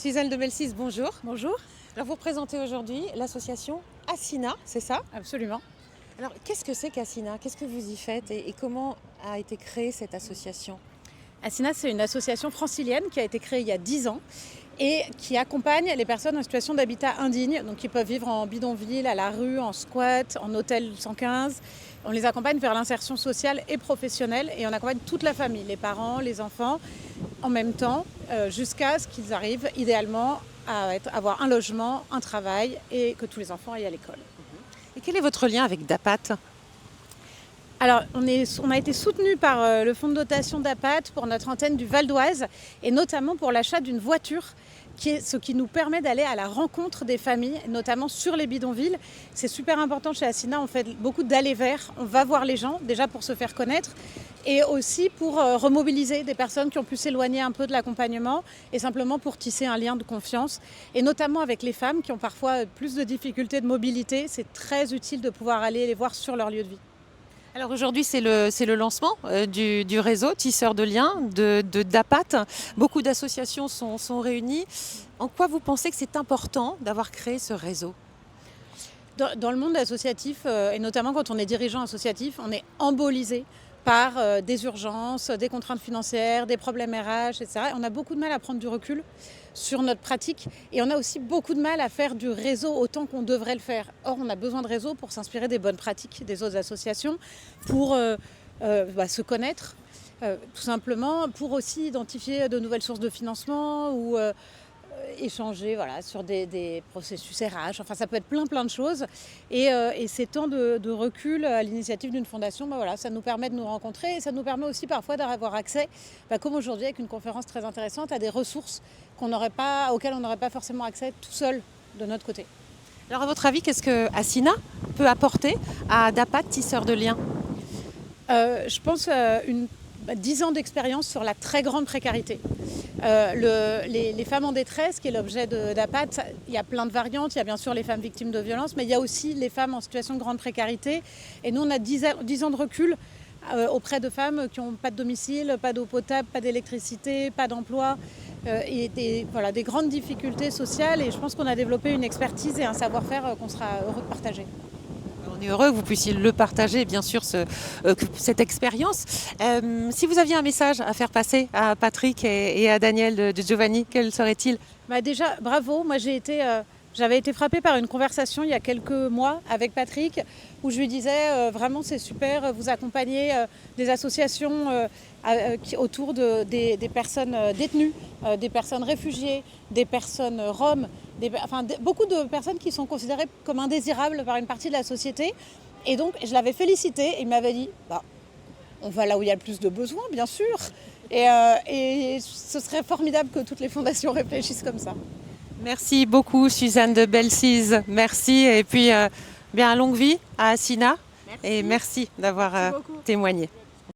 Suzanne de Belcis, bonjour. Bonjour. Alors vous représentez aujourd'hui l'association Assina, c'est ça? Absolument. Alors qu'est-ce que c'est qu'Assina? Qu'est-ce que vous y faites et comment a été créée cette association? Assina, c'est une association francilienne qui a été créée il y a 10 ans et qui accompagne les personnes en situation d'habitat indigne, donc qui peuvent vivre en bidonville, à la rue, en squat, en hôtel 115. On les accompagne vers l'insertion sociale et professionnelle et on accompagne toute la famille, les parents, les enfants, en même temps, jusqu'à ce qu'ils arrivent idéalement à avoir un logement, un travail et que tous les enfants aillent à l'école. Et quel est votre lien avec DAPAT? Alors, on a été soutenu par le fonds de dotation d'APAT pour notre antenne du Val d'Oise et notamment pour l'achat d'une voiture, ce qui nous permet d'aller à la rencontre des familles, notamment sur les bidonvilles. C'est super important chez Assina, on fait beaucoup d'aller vers, on va voir les gens, déjà pour se faire connaître et aussi pour remobiliser des personnes qui ont pu s'éloigner un peu de l'accompagnement et simplement pour tisser un lien de confiance. Et notamment avec les femmes qui ont parfois plus de difficultés de mobilité, c'est très utile de pouvoir aller les voir sur leur lieu de vie. Alors aujourd'hui c'est le lancement du réseau Tisseurs de liens de DAPAT. Beaucoup d'associations sont réunies. En quoi vous pensez que c'est important d'avoir créé ce réseau? Dans le monde associatif, et notamment quand on est dirigeant associatif, on est embolisé par des urgences, des contraintes financières, des problèmes RH, etc. Et on a beaucoup de mal à prendre du recul sur notre pratique et on a aussi beaucoup de mal à faire du réseau autant qu'on devrait le faire. Or, on a besoin de réseau pour s'inspirer des bonnes pratiques des autres associations, pour se connaître, tout simplement, pour aussi identifier de nouvelles sources de financement ou échanger sur des processus RH. Enfin, ça peut être plein de choses. Et ces temps de recul à l'initiative d'une fondation, ça nous permet de nous rencontrer et ça nous permet aussi parfois d'avoir accès, comme aujourd'hui avec une conférence très intéressante, à des ressources auxquelles on n'aurait pas forcément accès tout seul de notre côté. Alors à votre avis, qu'est-ce que Assina peut apporter à DAPAT Tisseurs de liens? Je pense 10 ans d'expérience sur la très grande précarité. Les femmes en détresse, qui est l'objet d'APAT, il y a plein de variantes. Il y a bien sûr les femmes victimes de violences, mais il y a aussi les femmes en situation de grande précarité. Et nous, on a 10 ans de recul auprès de femmes qui n'ont pas de domicile, pas d'eau potable, pas d'électricité, pas d'emploi, et des grandes difficultés sociales. Et je pense qu'on a développé une expertise et un savoir-faire qu'on sera heureux de partager. On est heureux que vous puissiez le partager, bien sûr, cette expérience. Si vous aviez un message à faire passer à Patrick et à Daniel de Giovanni, quel serait-il? Déjà, bravo. Moi, j'avais été frappée par une conversation il y a quelques mois avec Patrick où je lui disais vraiment c'est super, vous accompagnez des associations autour des personnes détenues, des personnes réfugiées, des personnes roms, beaucoup de personnes qui sont considérées comme indésirables par une partie de la société. Et donc je l'avais félicité et il m'avait dit on va là où il y a le plus de besoins, bien sûr. Et ce serait formidable que toutes les fondations réfléchissent comme ça. Merci beaucoup Suzanne de Belcis, merci et puis bien longue vie à Assina. Merci. Et merci d'avoir témoigné.